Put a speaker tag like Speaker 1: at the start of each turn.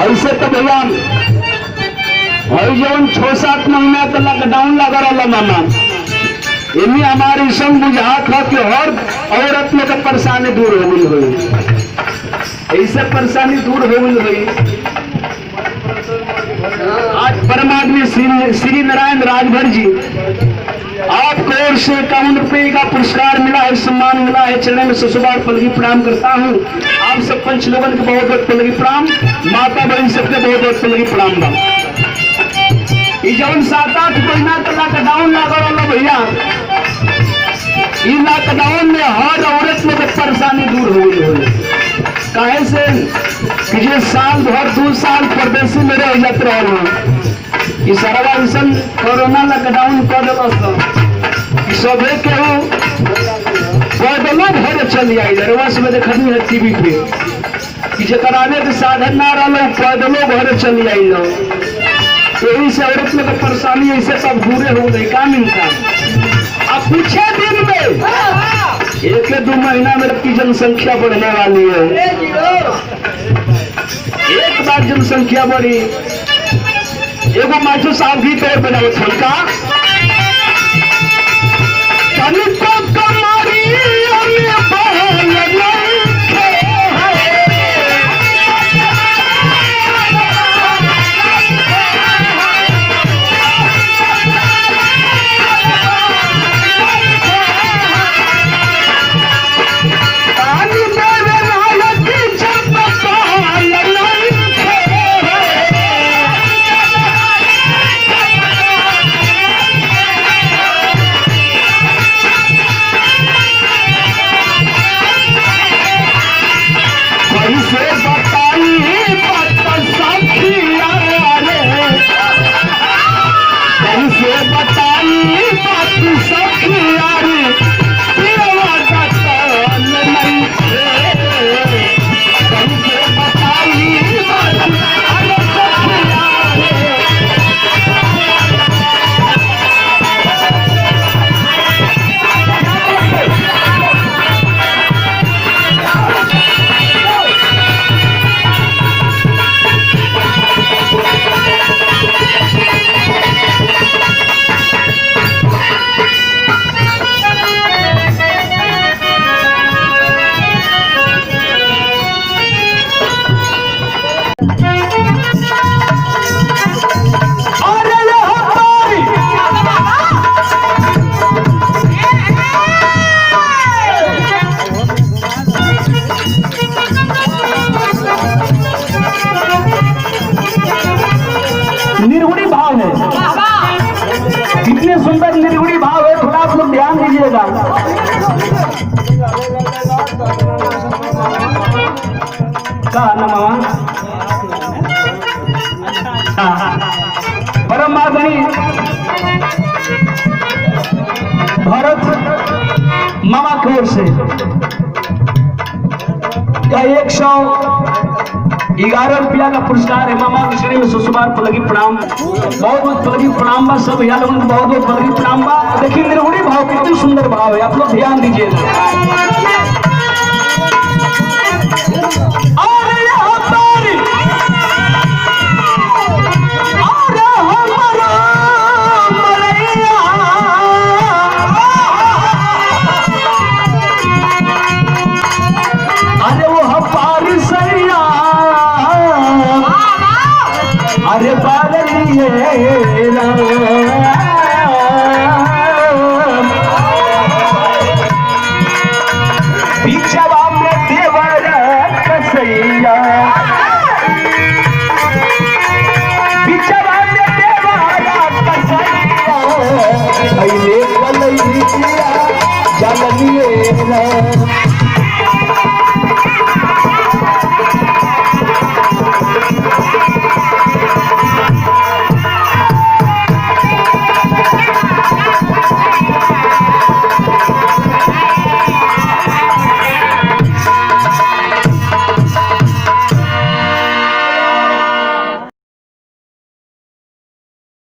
Speaker 1: ऐसे तो भैया जौन 6-7 महीना तो लॉकडाउन लगा रहा मामा, इन्हीं हमारी संग बुझात हो कि हर औरत में तो परेशानी दूर हो गई हुई, ऐसे परेशानी दूर हो गई हुई। आज परमात्मा श्री नारायण राजभर जी आपको ओर से 51 रुपये का पुरस्कार मिला है, सम्मान मिला है। चरण में ससुबार पलगी प्रणाम करता हूँ। आप सब पंच लोगन के बहुत बहुत पलगी प्रणाम, माता बहन सबके बहुत बहुत पलगी प्रणाम बा। जौन 7-8 महीना तो लॉकडाउन लगा रहा भैया, लॉकडाउन में हर औरत में परेशानी दूर हो गई। काहे से कि ये साल भर 2 साल परदेशी में रह जाते रहे, सारा इंसान कोरोना लॉकडाउन कर दिल सबे के पैदलों घर चली आई। रवास में देखनी है टीवी पे कि जकर आने के साधन ना रहा पैदलों घर चली आई लो। यही से औरत में तो परेशानी ऐसे सब दूरे हो गई। का मिलता अब कुछ दिन में 1-2 महीना में की जनसंख्या बढ़ने वाली है। एक बार जनसंख्या बढ़ी, एगो मास्टर साहब भी तौर पर छलका परम आदमी भरत मामा की ओर से 111 रुपया का पुरस्कार है। मामा के श्री में सुसुबार पलगी प्रणाम, बहुत बहुत पलगी प्रणाम बा। सब भैया लोगों को बहुत बहुत पलगी प्रणाम बा। देखिए निर्गुणी भाव कितनी सुंदर भाव है, आप लोग ध्यान दीजिए। अरे बादलिए पीछवा में देवर कसैया, पीछवा में देवर कसैया, अइले कलैया जललिए